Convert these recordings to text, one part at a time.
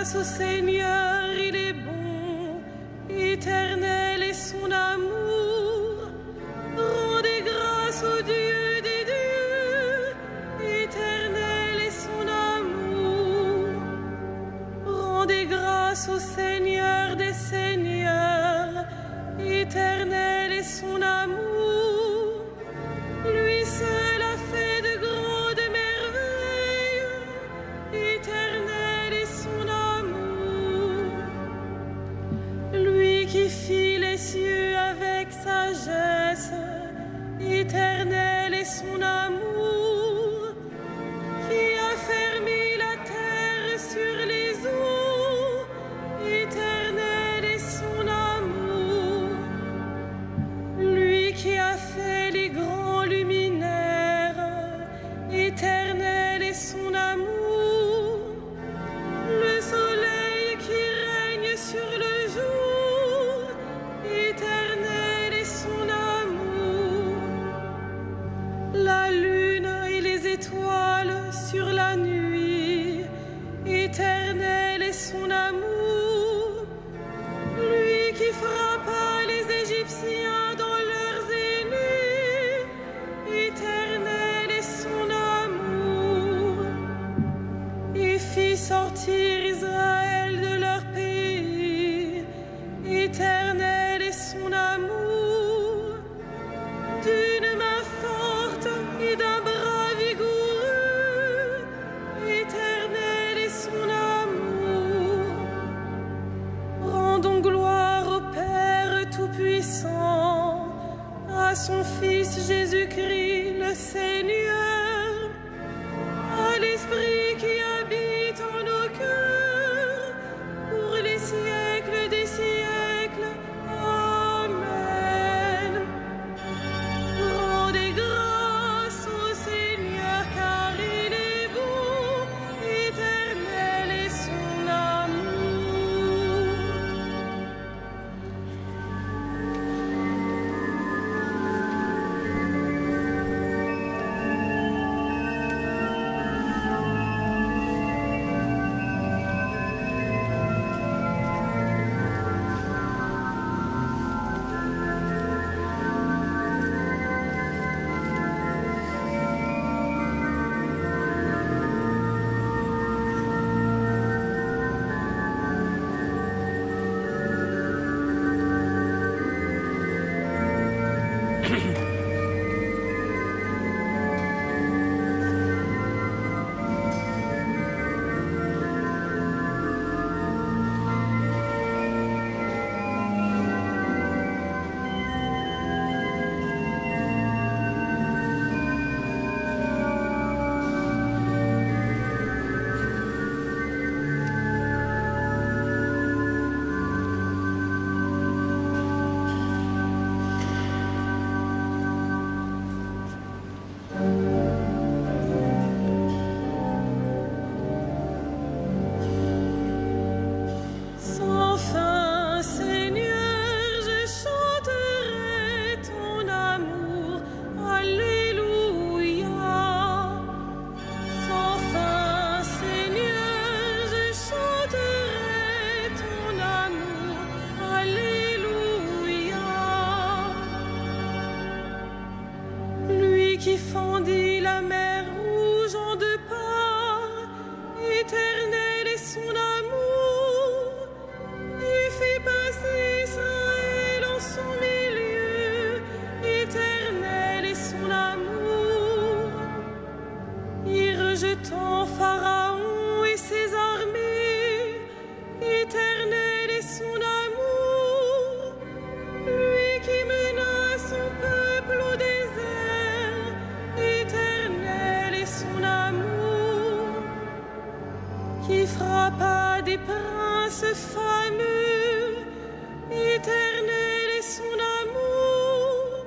grâce au Seigneur, il est bon, éternel est son amour. Rendez grâce au Dieu des dieux, éternel est son amour. Rendez grâce au Seigneur des seigneurs, éternel est son amour. Lui seul a fait de grandes merveilles, éternel est son amour. Lui qui fit les cieux avec sagesse, éternel est son amour. Qui a fermé la terre sur les eaux, éternel est son amour. Lui qui a fait les grands luminaires, éternel est son amour. Le soleil qui règne sur le jour, éternel est son amour. La lune et les étoiles sur la nuit, éternel est son amour. Lui qui frappa les Égyptiens dans leurs aînés, éternel est son amour. Et fit sortir Israël de leur pays, éternel est son amour. D'une main forte et d'un bras vigoureux, éternel est son amour. Rendons gloire au Père Tout-Puissant, à son Fils Jésus-Christ le Seigneur, à l'Esprit qui habite en nos cœurs, pour les siècles des siècles. Amen. Rendez grâce au Seigneur, car il est bon, éternel est son amour. Sans fin, Seigneur, je chanterai ton amour. Alléluia. Sans fin, Seigneur, je chanterai ton amour. Alléluia. Lui qui fendit la mer rouge en deux parts, éternel est son amour. Il fit passer Israël en son milieu, éternel est son amour. Y rejetant Pharaon et ses armées, éternel est son amour. Lui qui mena son peuple au désert, éternel est son amour. Qui frappa des princes fameux, éternel est son amour.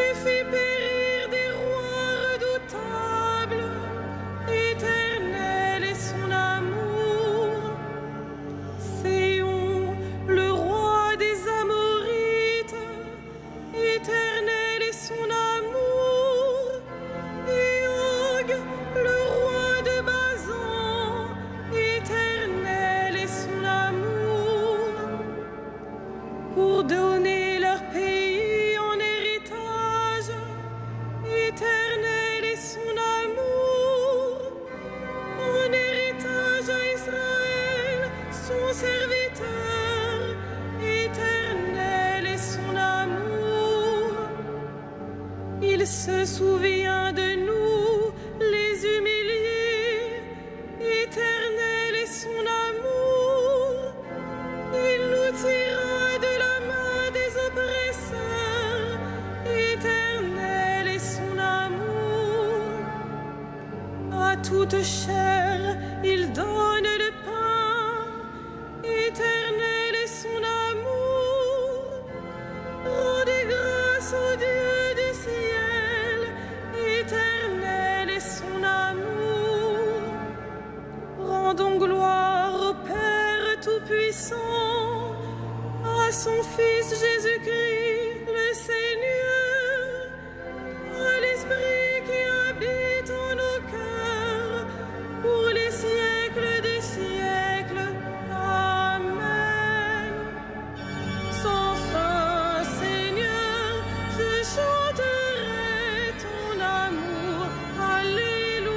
Et fit périr des rois redoutables, éternel est son amour. Séon, le roi des Amorites, éternel est son amour. Et Og, le roi de Bazan, éternel Il se souvient de nous, les humiliés, éternel est son amour. Il nous tira de la main des oppresseurs, éternel est son amour. À toute chair, il donne le pain, éternel est son amour. Rendez grâce au Dieu du ciel, éternel est son amour. Rendons gloire au Père Tout-Puissant, à son Fils Jésus-Christ, le Seigneur, à l'Esprit qui habite en nos cœurs, pour les siècles des siècles. Amen. Sans fin, Seigneur, je chanterai ton amour. Alléluia.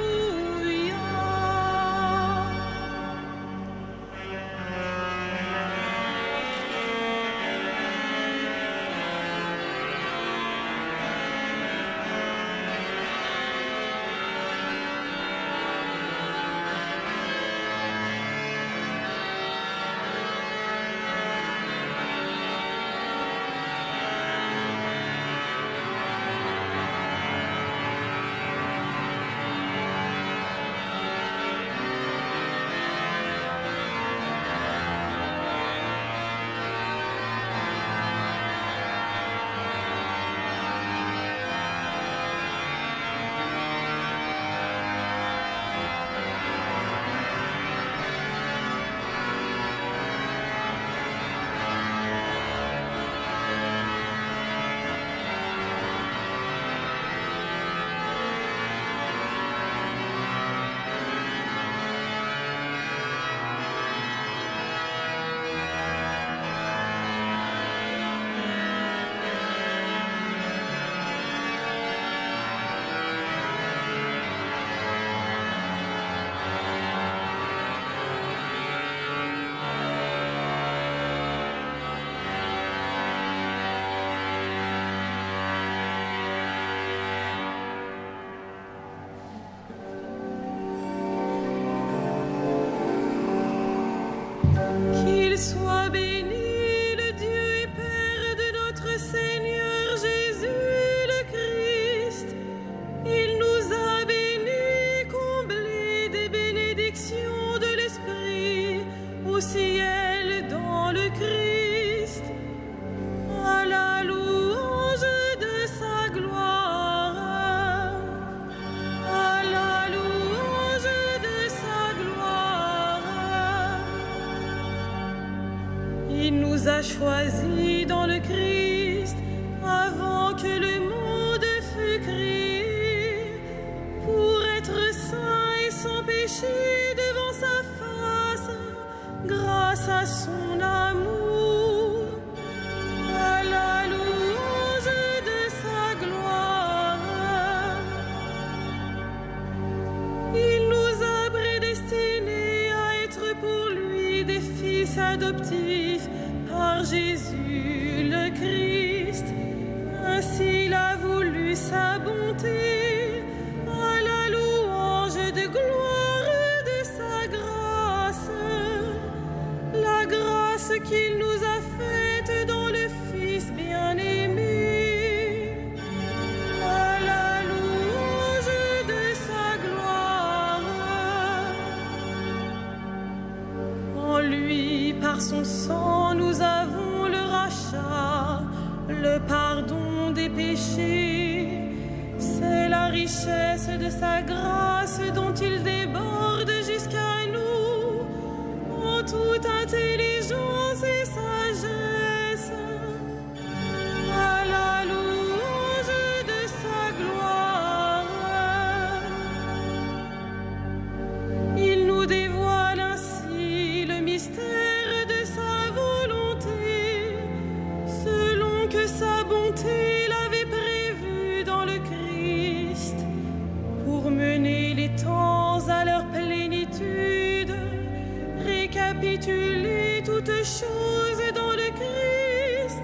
Qu'il soit béni, le Dieu et Père de notre Seigneur Jésus le Christ. Il nous a bénis, comblés des bénédictions de l'Esprit au ciel dans le Christ, à la louange de sa gloire, à la louange de sa gloire. Il nous a choisis dans le Christ avant que le monde fût créé, pour être saints et sans péché devant sa face, grâce à son amour, à la louange de sa gloire. Il nous a prédestinés à être pour lui des fils adoptifs par Jésus le Christ. Ainsi il a voulu sa bonté, à la louange de gloire de sa grâce, la grâce qu'il nous a faite dans le Fils bien-aimé, à la louange de sa gloire. En lui, par son sang, nous avons le rachat, le pardon des péchés. C'est la richesse de sa grâce dont il déborde jusqu'à nous, en toute intelligence et sagesse, à la louange de sa gloire. Il nous dévoile ainsi le mystère de sa volonté, selon que sa bonté l'avait prévu dans le Christ, pour mener les temps à leur plénitude, récapituler toutes choses dans le Christ,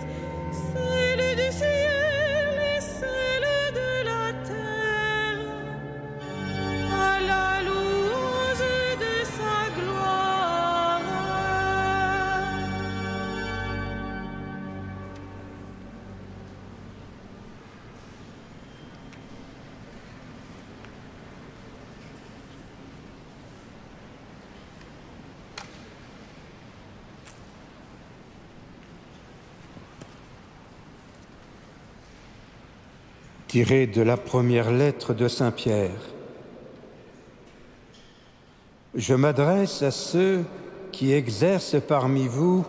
celle du ciel et celle de la Tiré de la première lettre de Saint Pierre. Je m'adresse à ceux qui exercent parmi vous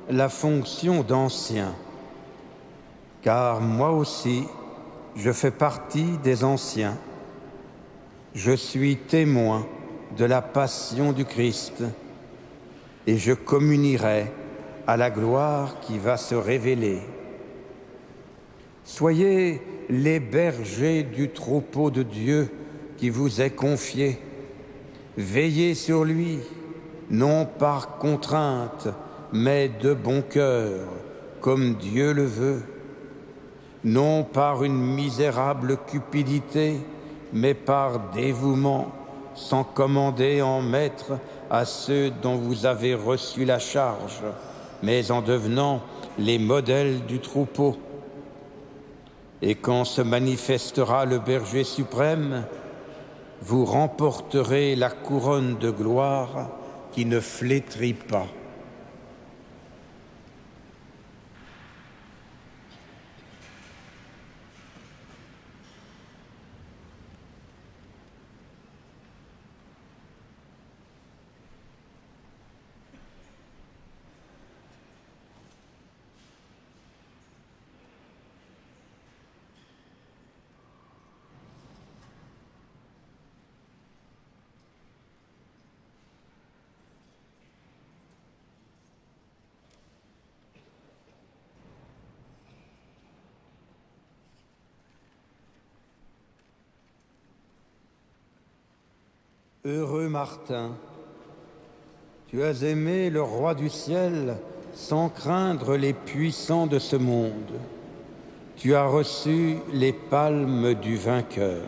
la fonction d'anciens, car moi aussi, je fais partie des anciens. Je suis témoin de la passion du Christ et je communierai à la gloire qui va se révéler. Soyez les bergers du troupeau de Dieu qui vous est confié. Veillez sur lui, non par contrainte, mais de bon cœur, comme Dieu le veut. Non par une misérable cupidité, mais par dévouement, sans commander en maître à ceux dont vous avez reçu la charge, mais en devenant les modèles du troupeau. Et quand se manifestera le berger suprême, vous remporterez la couronne de gloire qui ne flétrit pas. Heureux Martin, tu as aimé le roi du ciel sans craindre les puissants de ce monde. Tu as reçu les palmes du vainqueur.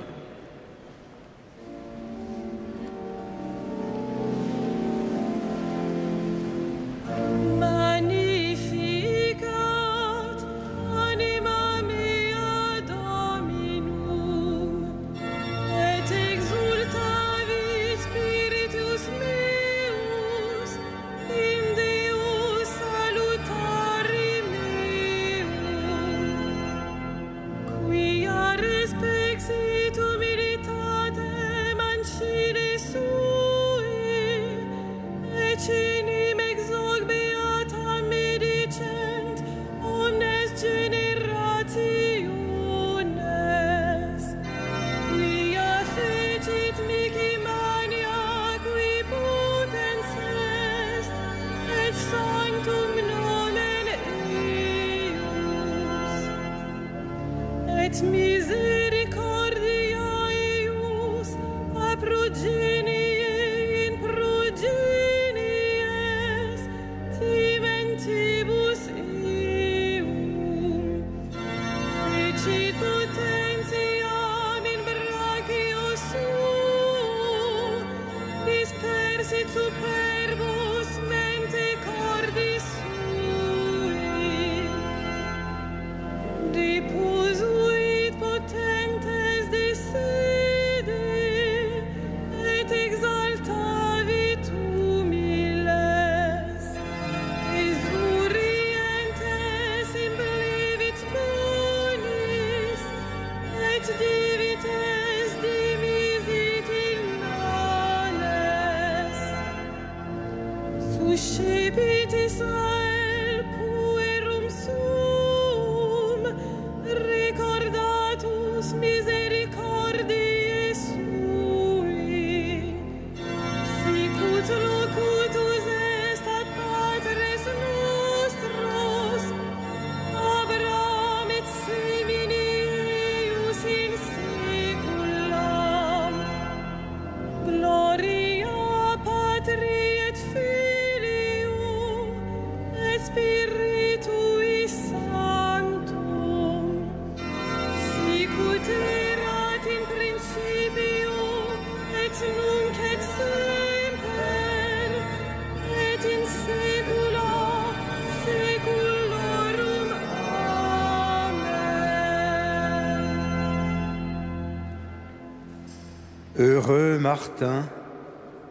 Heureux Martin,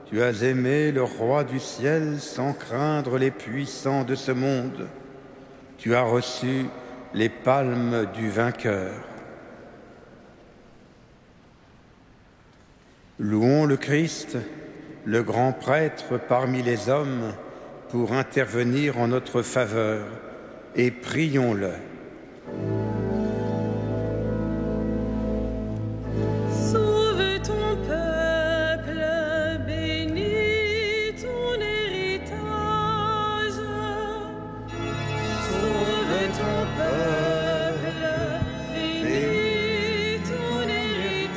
tu as aimé le roi du ciel sans craindre les puissants de ce monde. Tu as reçu les palmes du vainqueur. Louons le Christ, le grand prêtre parmi les hommes, pour intervenir en notre faveur, et prions-le. Sauve ton peuple, bénis ton héritage. Sauve ton peuple, bénis ton héritage.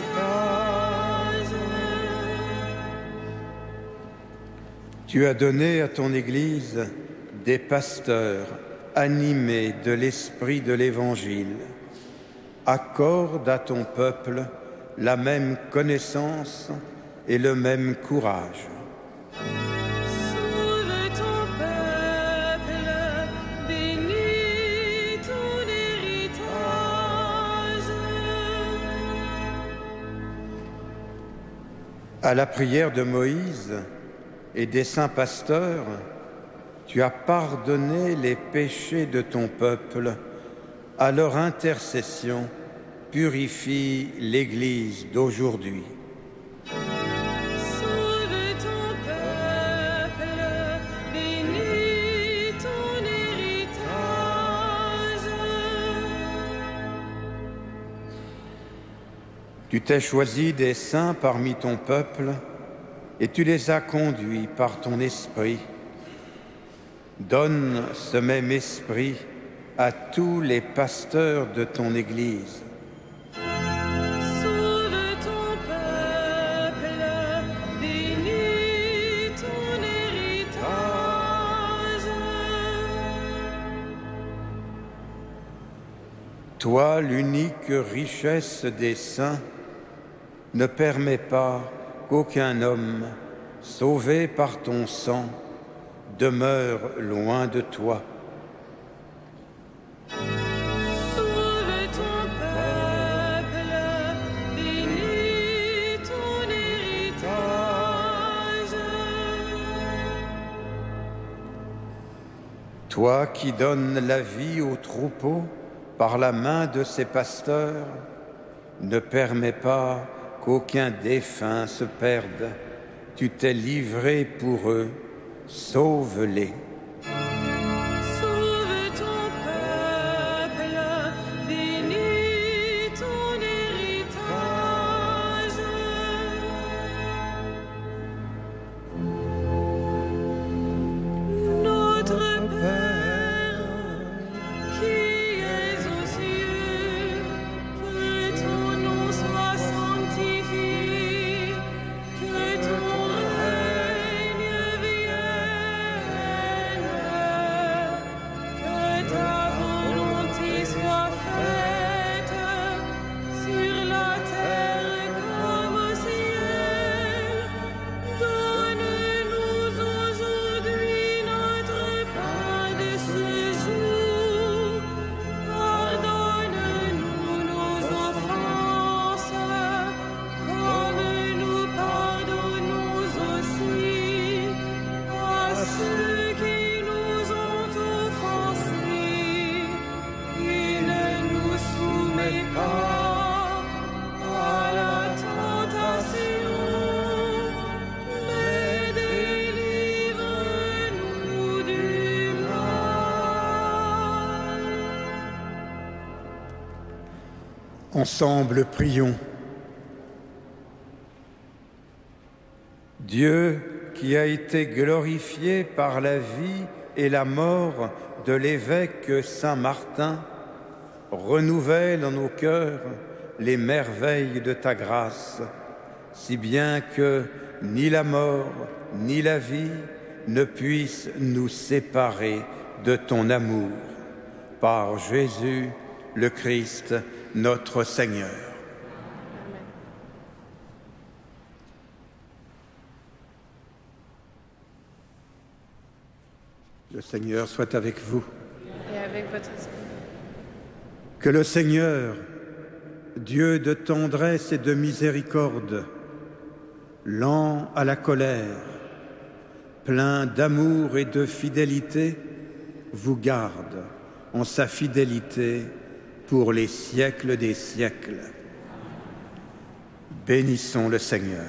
Tu as donné à ton Église des pasteurs animés de l'esprit de l'Évangile. Accorde à ton peuple la même connaissance et le même courage. Sauve ton peuple, bénis ton héritage. À la prière de Moïse et des saints pasteurs, tu as pardonné les péchés de ton peuple. À leur intercession, purifie l'Église d'aujourd'hui. Sauve ton peuple, bénis ton héritage. Tu t'es choisi des saints parmi ton peuple et tu les as conduits par ton esprit. Donne ce même esprit à tous les pasteurs de ton Église. Sauve ton peuple, bénis ton héritage. Toi, l'unique richesse des saints, ne permets pas qu'aucun homme, sauvé par ton sang, demeure loin de toi. Sauve ton peuple, bénis ton héritage. Toi qui donnes la vie aux troupeaux par la main de ses pasteurs, ne permets pas qu'aucun défunt se perde. Tu t'es livré pour eux, sauve-les. Sauve ton peuple, bénis ton héritage. Notre Père, qui es aux cieux, que ton nom soit sanctifié, que ton règne vienne, que ta volonté soit faite sur la terre comme au ciel. Donne-nous aujourd'hui notre pain de ce jour. Pardonne-nous nos offenses, comme nous pardonnons aussi à ceux qui nous ont offensés. Et ne nous soumets pas à la tentation, mais délivre-nous du mal. Ensemble, prions. Dieu qui a été glorifié par la vie et la mort de l'évêque Saint Martin, renouvelle en nos cœurs les merveilles de ta grâce, si bien que ni la mort ni la vie ne puissent nous séparer de ton amour. Par Jésus le Christ, notre Seigneur. Le Seigneur soit avec vous. Et avec votre esprit. Que le Seigneur, Dieu de tendresse et de miséricorde, lent à la colère, plein d'amour et de fidélité, vous garde en sa fidélité pour les siècles des siècles. Bénissons le Seigneur.